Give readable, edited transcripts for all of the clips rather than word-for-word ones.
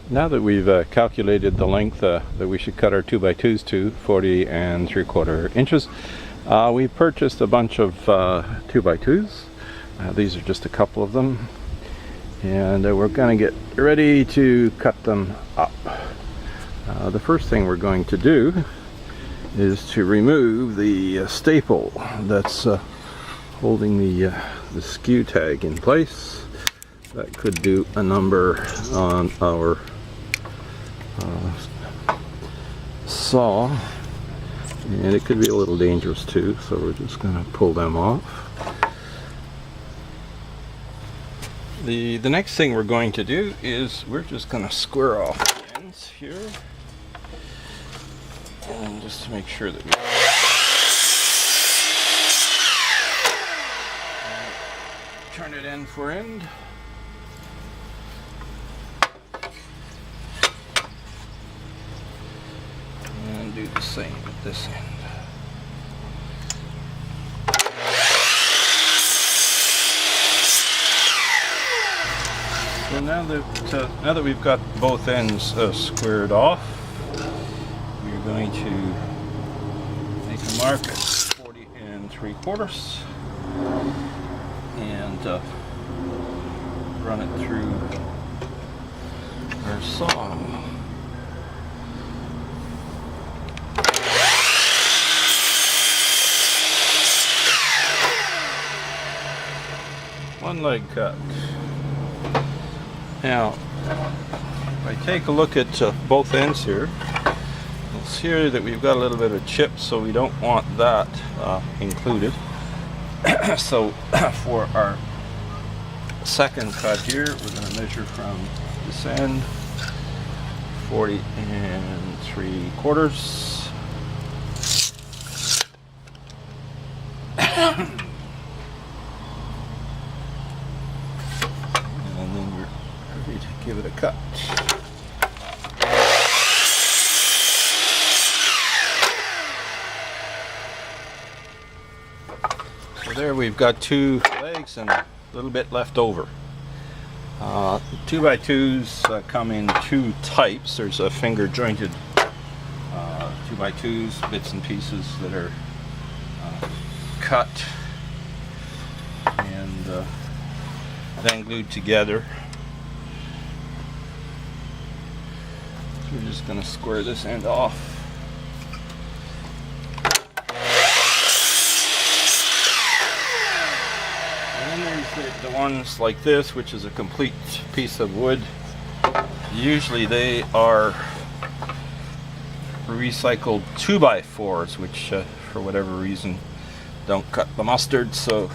Now that we've calculated the length that we should cut our 2x2s to, 40 3/4 inches, we purchased a bunch of 2x2s. These are just a couple of them, and we're going to get ready to cut them up. The first thing we're going to do is to remove the staple that's holding the skew tag in place. That could do a number on our saw, and it could be a little dangerous too, so we're just going to pull them off. The next thing we're going to do is we're just going to square off the ends here, and just to make sure that we turn it end for end. And do the same at this end. So now that we've got both ends squared off, we're going to make a mark at 40 3/4 and run it through our saw. One leg cut. Now, if I take a look at both ends here, you'll see that we've got a little bit of chip, so we don't want that included. So for our second cut here, we're going to measure from this end 40 3/4. Give it a cut. So there we've got two legs and a little bit left over. 2x2s come in two types. There's a finger jointed 2x2s, bits and pieces that are cut and then glued together. We're just going to square this end off. And then there's the ones like this, which is a complete piece of wood. Usually they are recycled 2x4s, which for whatever reason don't cut the mustard, so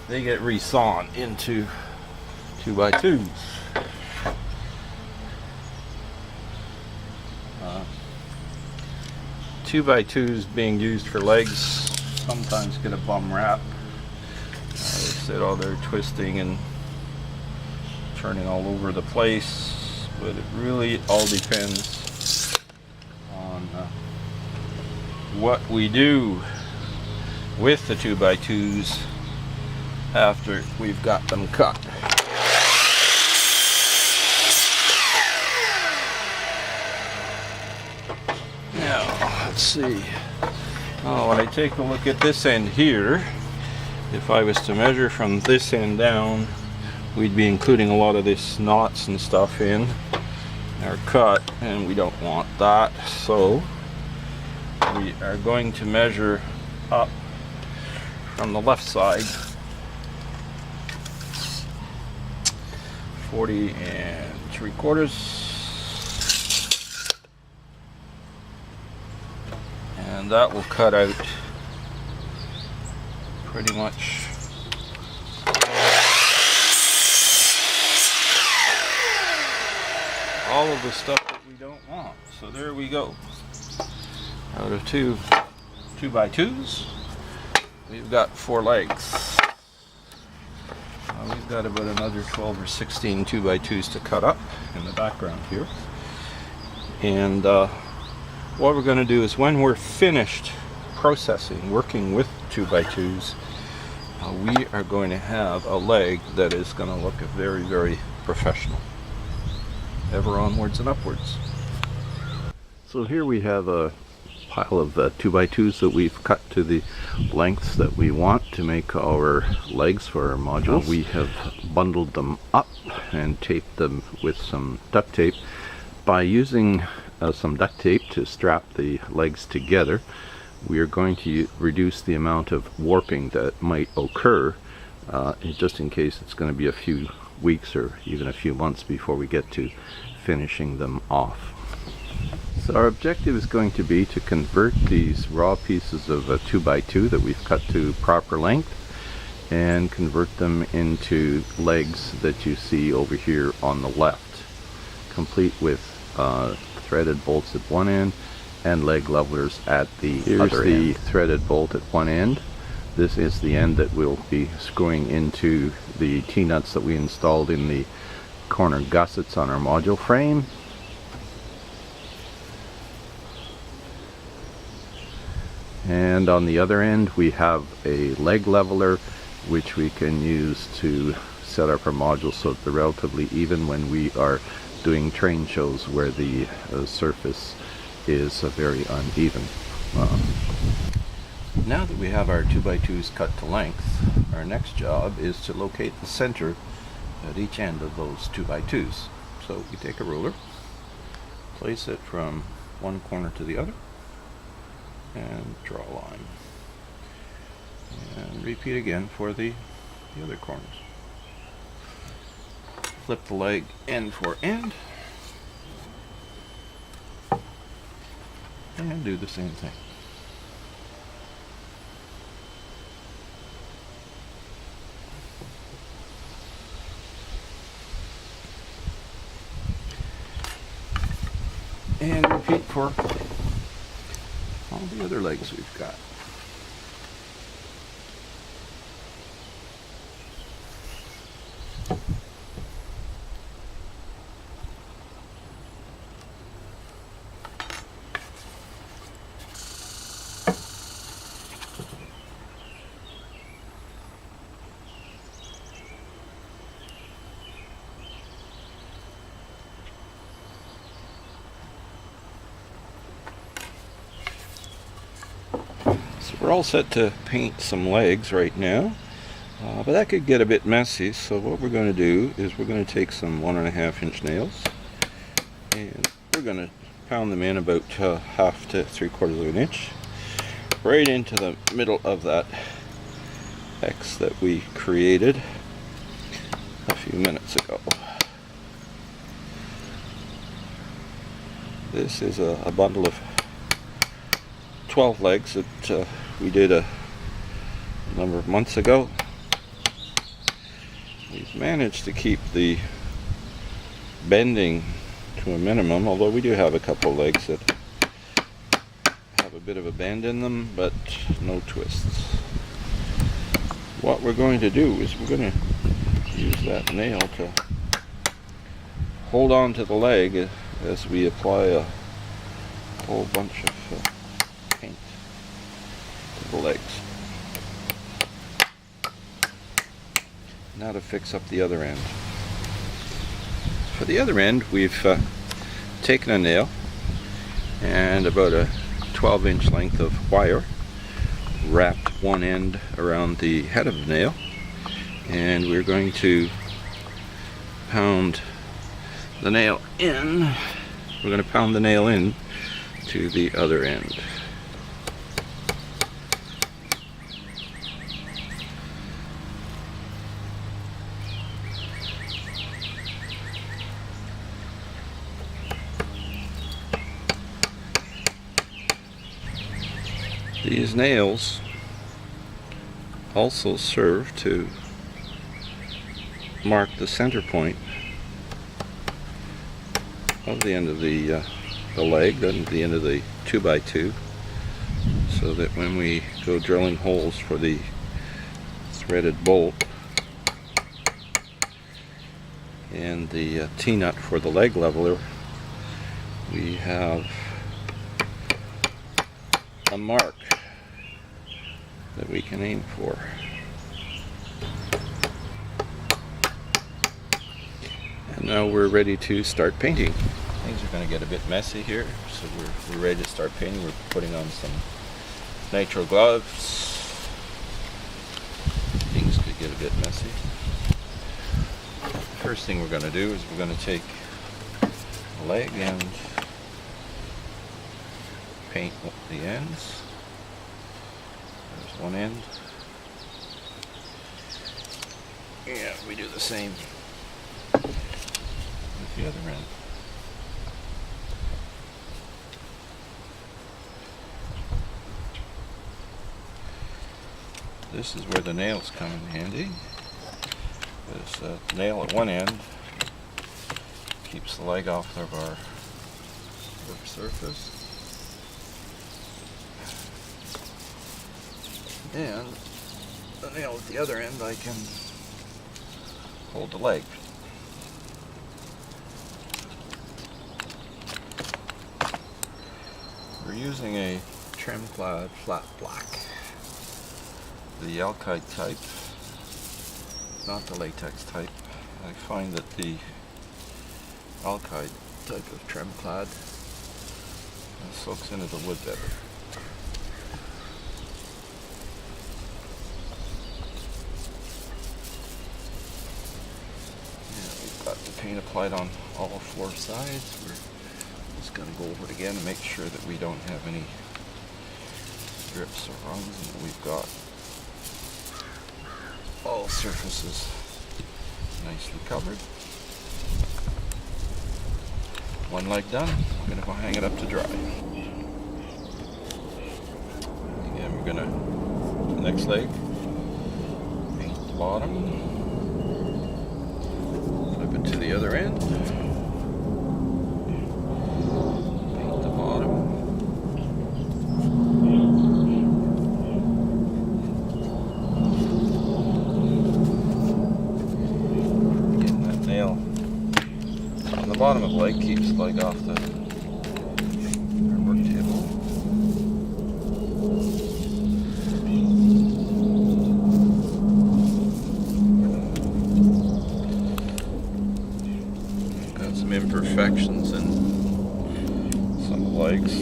they get resawn into 2x2s. 2x2s being used for legs sometimes get a bum rap. They sit all there twisting and turning all over the place, but it really all depends on what we do with the 2x2s after we've got them cut. Now, let's see. When I take a look at this end here, if I was to measure from this end down, we'd be including a lot of this knots and stuff in our cut, and we don't want that. So we are going to measure up from the left side 40 3/4, and that will cut out pretty much all of the stuff that we don't want. So there we go. Out of two 2x2s, we've got 4 legs. We've got about another 12 or 16 2x2s to cut up in the background here. And what we're going to do is when we're finished processing, working with 2x2s, we are going to have a leg that is going to look very, very professional. Ever onwards and upwards. So here we have a pile of 2x2s that we've cut to the lengths that we want to make our legs for our module. We have bundled them up and taped them with some duct tape. By using some duct tape to strap the legs together, we are going to reduce the amount of warping that might occur, just in case it's going to be a few weeks or even a few months before we get to finishing them off. So our objective is going to be to convert these raw pieces of a 2x2 that we've cut to proper length and convert them into legs that you see over here on the left, complete with threaded bolts at one end and leg levelers at the other end. Here's the threaded bolt at one end. This is the end that we'll be screwing into the T-nuts that we installed in the corner gussets on our module frame. And on the other end we have a leg leveler which we can use to set up our modules so that they're relatively even when we are doing train shows where the surface is very uneven. Now that we have our 2x2s cut to length, our next job is to locate the center at each end of those 2x2s. So we take a ruler, place it from one corner to the other, and draw a line. And repeat again for the other corners. Flip the leg end for end, and do the same thing. And repeat for all the other legs we've got. So we're all set to paint some legs right now, but that could get a bit messy. So what we're going to do is we're going to take some 1.5 inch nails and we're going to pound them in about 1/2 to 3/4 of an inch right into the middle of that X that we created a few minutes ago. This is a bundle of 12 legs that we did a number of months ago. We've managed to keep the bending to a minimum, although we do have a couple of legs that have a bit of a bend in them, but no twists. What we're going to do is we're going to use that nail to hold on to the leg as we apply a whole bunch of paint to the legs. Now to fix up the other end. For the other end, we've taken a nail and about a 12-inch length of wire, wrapped one end around the head of the nail, and we're going to pound the nail in. We're going to pound the nail in to the other end. These nails also serve to mark the center point of the end of the leg, the end of the 2x2, so that when we go drilling holes for the threaded bolt and the T-nut for the leg leveler, we have a mark that we can aim for. now we're ready to start painting. Things are going to get a bit messy here, so we're ready to start painting. We're putting on some nitro gloves. Things could get a bit messy. First thing we're going to do is we're going to take a leg and paint the ends. There's one end. Yeah, we do the same with the other end. This is where the nails come in handy. This nail at one end keeps the leg off of our work surface. And the nail at the other end, I can hold the leg. We're using a Tremclad flat black, the alkyd type, not the latex type. I find that the alkyd type of Tremclad soaks into the wood better. Paint applied on all four sides. We're just going to go over it again and make sure that we don't have any drips or rungs, and that we've got all surfaces nicely covered. One leg done. I'm going to go hang it up to dry. Again, we're going to, next leg, paint the bottom. To the other end. Paint the bottom. Getting that nail on the bottom of the leg keeps the leg off the work table. Imperfections in some legs.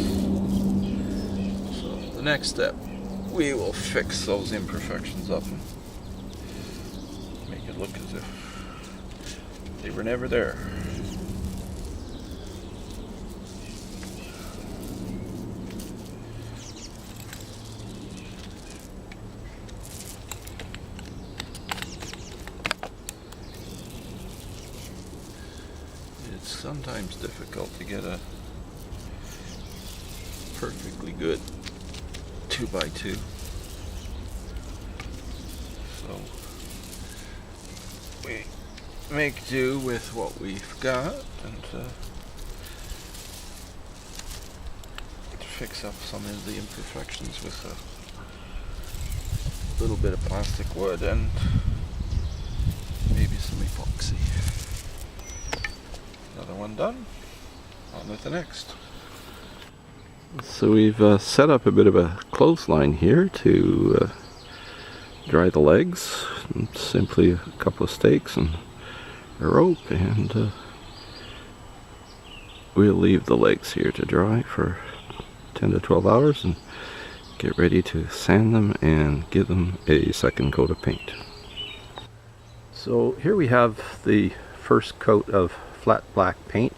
So the next step, we will fix those imperfections up and make it look as if they were never there. It's sometimes difficult to get a perfectly good 2x2. So we make do with what we've got and fix up some of the imperfections with a little bit of plastic wood and maybe some epoxy. Another one done. On with the next. So we've set up a bit of a clothesline here to dry the legs. Simply a couple of stakes and a rope, and we'll leave the legs here to dry for 10 to 12 hours and get ready to sand them and give them a second coat of paint. So here we have the first coat of flat black paint,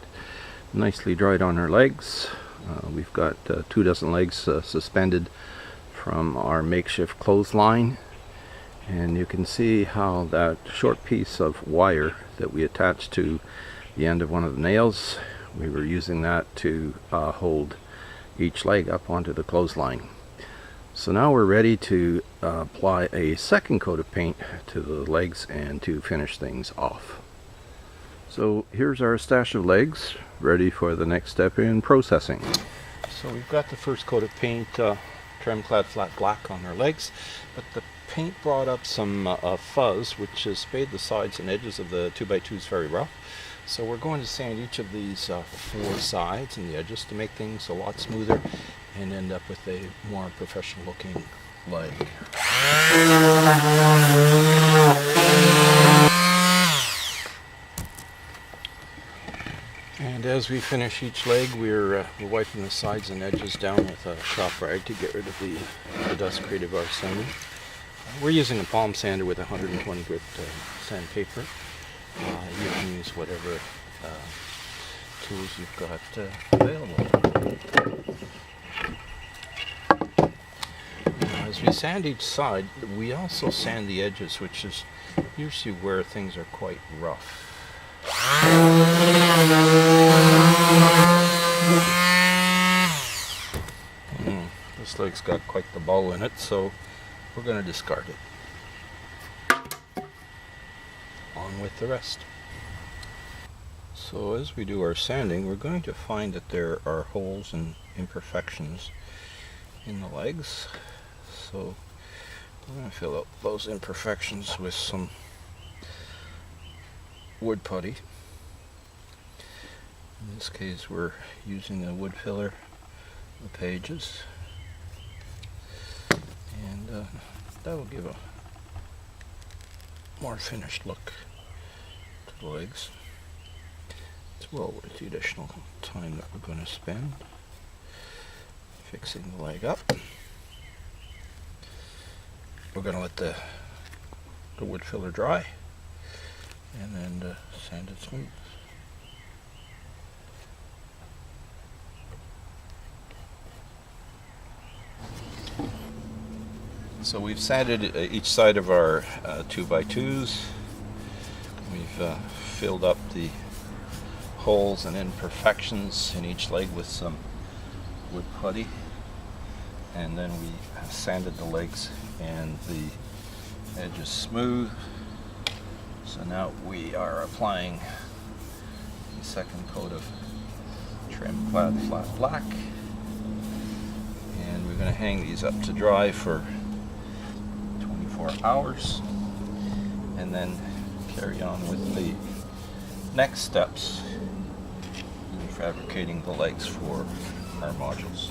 nicely dried on our legs. We've got 2 dozen legs suspended from our makeshift clothesline, and you can see how that short piece of wire that we attached to the end of one of the nails, we were using that to hold each leg up onto the clothesline. So now we're ready to apply a second coat of paint to the legs and to finish things off. So here's our stash of legs, ready for the next step in processing. So we've got the first coat of paint, Tremclad flat black, on our legs, but the paint brought up some fuzz, which has spayed the sides and edges of the 2x2s very rough. So we're going to sand each of these 4 sides and the edges to make things a lot smoother and end up with a more professional looking leg. As we finish each leg, we're wiping the sides and edges down with a shop rag to get rid of the dust created by our sanding. We're using a palm sander with 120 grit sandpaper. You can use whatever tools you've got available. Now, as we sand each side, we also sand the edges, which is usually where things are quite rough. This leg's got quite the bow in it, so we're going to discard it. On with the rest. So as we do our sanding, we're going to find that there are holes and imperfections in the legs. So we're going to fill out those imperfections with some wood putty. In this case, we're using a wood filler, the pages, and that will give a more finished look to the legs. It's well worth the additional time that we're going to spend fixing the leg up. We're going to let the wood filler dry and then sand it smooth. So we've sanded each side of our 2x2s. We've filled up the holes and imperfections in each leg with some wood putty, and then we have sanded the legs and the edges smooth. So now we are applying the second coat of trim clad flat black, and we're going to hang these up to dry for 24 hours and then carry on with the next steps in fabricating the legs for our modules.